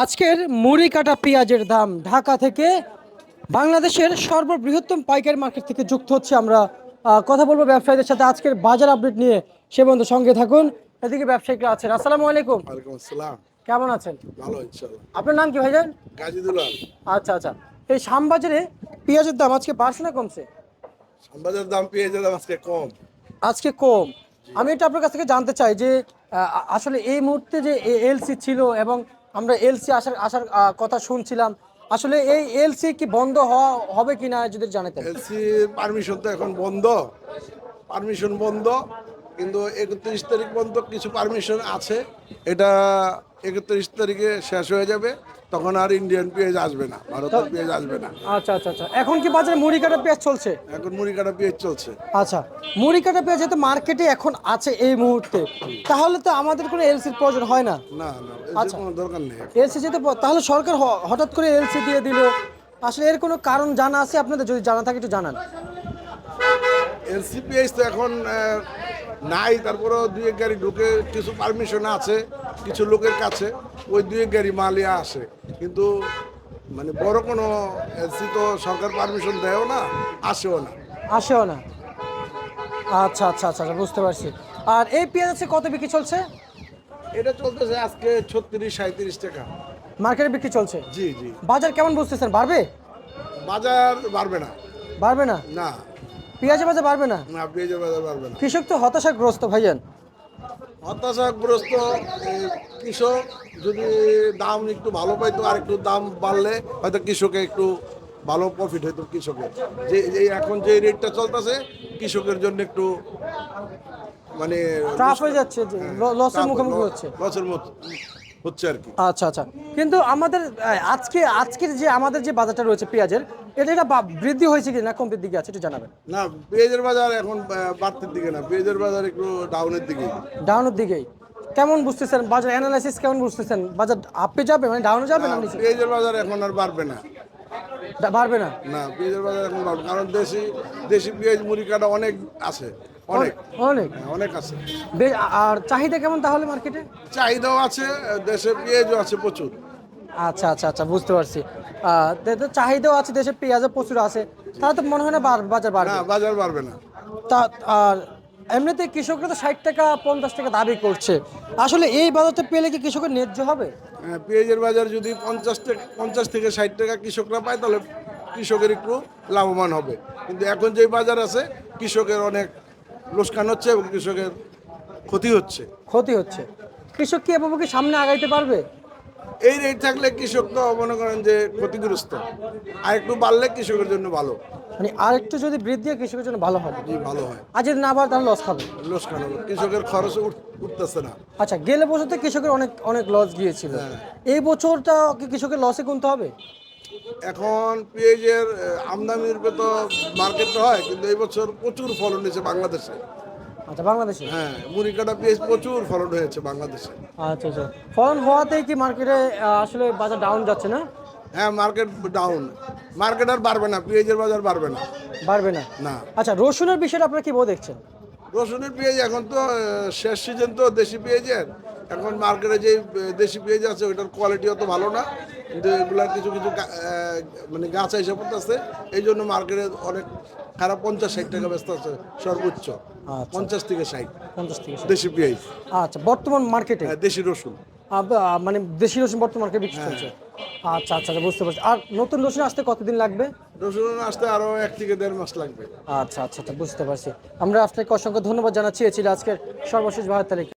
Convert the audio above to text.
আজকের মুড়ি কাটা পেঁয়াজের দাম ঢাকা থেকে বাংলাদেশের সর্ববৃহত্তম পাইকারি মার্কেট থেকে যুক্ত হচ্ছে আমরা কথা বলবো ব্যবসায়ীদের সাথে আজকের বাজার আপডেট নিয়ে। সে বন্ধু সঙ্গে থাকুন। এদিকে ব্যবসায়িকরা আছেন। আসসালামু আলাইকুম। ওয়ালাইকুম আসসালাম। কেমন আছেন? ভালো ইনশাআল্লাহ। আপনার নাম কি ভাইজান? গাজীদুলাল। আচ্ছা আচ্ছা, এই শ্যামবাজারে পেঁয়াজের দাম আজকে বাড়ছে না কমছে? শ্যামবাজারের দাম পেঁয়াজের দাম আজকে কম। আজকে কম। আমি এটা আপনার কাছ থেকে জানতে চাই যে আসলে এই মুহূর্তে যে এলসি ছিল এবং আমরা এলসি আসার আসার কথা শুনছিলাম, আসলে এই এলসি কি বন্ধ হওয়া হবে কিনা যদি জানাতেন। এলসি পারমিশন তো এখন বন্ধ, পারমিশন বন্ধ, কিন্তু 31 তারিখ পর্যন্ত কিছু পারমিশন আছে। এটা 31 তারিখে শেষ হয়ে যাবে, তখন আর ইন্ডিয়ান পেঁয়াজ আসবে না, ভারতের পেঁয়াজ আসবে না। আচ্ছা আচ্ছা আচ্ছা, এখন কি বাজারে মুড়ি কাটা পেঁয়াজ চলছে? এখন মুড়ি কাটা পেঁয়াজ চলছে। আচ্ছা, মুড়ি কাটা পেঁয়াজ যেহেতু মার্কেটে এখন আছে এই মুহূর্তে, তাহলে তো আমাদের কোনো এলসির প্রয়োজন হয় না। না না, আচ্ছা, কোনো দরকার নেই। এলসি যেহেতু তাহলে সরকার হঠাৎ করে এলসি দিয়ে দিল, আসলে এর কোনো কারণ জানা আছে আপনাদের? যদি জানা থাকে একটু জানান। এলসি পেঁয়াজ তো এখন নাই, তারপরেও দুই এক গাড়ি ঢুকে কিছু পারমিশন আছে কিছু লোকের কাছে, ওই দুই এক গাড়ি মালিয়া আসে, কিন্তু মানে বড় কোনো এলসি তো সরকার পারমিশন দেয়ও না, আসেও না। আসেও না। আচ্ছা আচ্ছা আচ্ছা আচ্ছা, বুঝতে পারছি। আর এই পেঁয়াজ আছে কত বিক্রি চলছে? এটা চলতেছে আজকে 36-37 টাকা মার্কেটে বিক্রি চলছে। জি জি। বাজার কেমন বুঝতেছেন, বাড়বে? বাজার বাড়বে না। বাড়বে না? না পেঁয়াজের বাজার বাড়বে না? না, পেঁয়াজের বাজার বাড়বে না। কৃষক তো হতাশাগ্রস্ত ভাইজান। হতাশাগ্রস্ত কৃষক যদি দাম একটু ভালো পাইতো, আর একটু দাম বাড়লে হয়তো কৃষকে একটু ভালো প্রফিট হইতো কৃষকের। যে এখন যে রেটটা চলতেছে কৃষকের জন্য একটু মানে ট্রাফ হয়ে যাচ্ছে, যে লসের মুখোমুখি হচ্ছে। লসের মতো হচ্ছে আর কি। আচ্ছা আচ্ছা, কিন্তু আমাদের আজকের যে আমাদের যে বাজারটা রয়েছে পেঁয়াজের, এটা বৃদ্ধি হয়েছে কি না কমতির দিকে আছে একটু জানাবেন। না, পেঁয়াজের বাজার এখন বাড়তির দিকে না, পেঁয়াজের বাজার একটু ডাউনের দিকে। ডাউনের দিকেই? কেমন বুঝতেছেন বাজার অ্যানালাইসিস, কেমন বুঝতেছেন বাজার আপে যাবে মানে ডাউনে যাবে না নিচে? পেঁয়াজের বাজার এখন আর বাড়বে না। বাড়বে না? না, পেঁয়াজের বাজার এখন বাড়বে, কারণ দেশি পেঁয়াজ মুড়ি কাটা অনেক আছে, অনেক অনেক অনেক আছে। আর চাহিদা কেমন তাহলে মার্কেটে? চাহিদাও আছে, দেশে পেঁয়াজও আছে প্রচুর। আচ্ছা আচ্ছা আচ্ছা, বুঝতে পারছি। তো চাহিদাও আছে, দেশে পেঁয়াজও প্রচুর আছে, তাহলে তো মনে হয় না বাজার বাড়বে। না, বাজার বাড়বে না। তা আর এমনিতে কৃষকরা তো 60 টাকা 50 টাকা দাবি করছে, আসলে এই বাজারটা পেলে কি কৃষকের ন্যায্য হবে? পেঁয়াজের বাজার যদি 50 থেকে 60 টাকা কৃষকরা পায়, তাহলে কৃষকের একটু লাভবান হবে, কিন্তু এখন যে বাজার আছে কৃষকের অনেক লোকসান হচ্ছে এবং কৃষকের ক্ষতি হচ্ছে। ক্ষতি হচ্ছে। কৃষক কি এভাবে কি সামনে আগাইতে পারবে? এই রেট থাকলে কৃষক তো মনে করেন যে ক্ষতিগ্রস্ত, আর একটু বাড়লে কৃষকের জন্য ভালো। মানে আরেকটু যদি বৃদ্ধি হয় কৃষকের জন্য ভালো হবে। জি, ভালো হয়। আর যদি না বাড়ে তাহলে লস খাবে। লোকসান হবে, কৃষকের খরচ উঠতেছে না। আচ্ছা, গেলে বছর তো কৃষকের অনেক অনেক লস গিয়েছিল, এই বছরটা কি কৃষকের লসে গুনতে হবে? এখন পেঁয়াজের আমদানির তো মার্কেট হয়, কিন্তু এই বছর প্রচুর ফলন হয়েছে বাংলাদেশে। আচ্ছা, বাংলাদেশে? হ্যাঁ, মুড়ি কাটা পেঁয়াজ প্রচুর ফলন হয়েছে বাংলাদেশে। আচ্ছা আচ্ছা, ফলন হওয়াতেই কি মার্কেটে আসলে বাজার ডাউন যাচ্ছে না? হ্যাঁ, মার্কেট ডাউন, মার্কেট আর বাড়বে না, পেঁয়াজের বাজার বাড়বে না। বাড়বে না? না। আচ্ছা, রসুনের বিষয়টা আপনারা কি বলে দেখছেন? রসুনের পেঁয়াজ এখন তো শেষ সিজন তো দেশি পেঁয়াজের, এখন মার্কেটে যে দেশি পেঁয়াজ আছে ওইটার কোয়ালিটি অত ভালো না, কিন্তু এগুলা কিছু কিছু মানে গাছ হিসাব করতেছে, এই জন্য মার্কেটে অনেক খারাপ 50-60 টাকা ব্যস্ত আছে সর্বোচ্চ। আচ্ছা, 50 থেকে 60 50 থেকে 60। দেশি পেঁয়াজ। আচ্ছা, বর্তমান মার্কেটে দেশি রসুন। মানে দেশি রসুন বর্তমান মার্কেটে বিক্রি চলছে। আচ্ছা আচ্ছা আচ্ছা, বুঝতে পারছি। আর নতুন রসুন আসতে কতদিন লাগবে? রসুন আসতে আরো 1 থেকে 1.5 মাস লাগবে। আচ্ছা আচ্ছা আচ্ছা, বুঝতে পারছি। আমরা আপনাকে অসংখ্য ধন্যবাদ জানাচ্ছি। ছিল আজকের সর্বশেষ 12 তারিখ।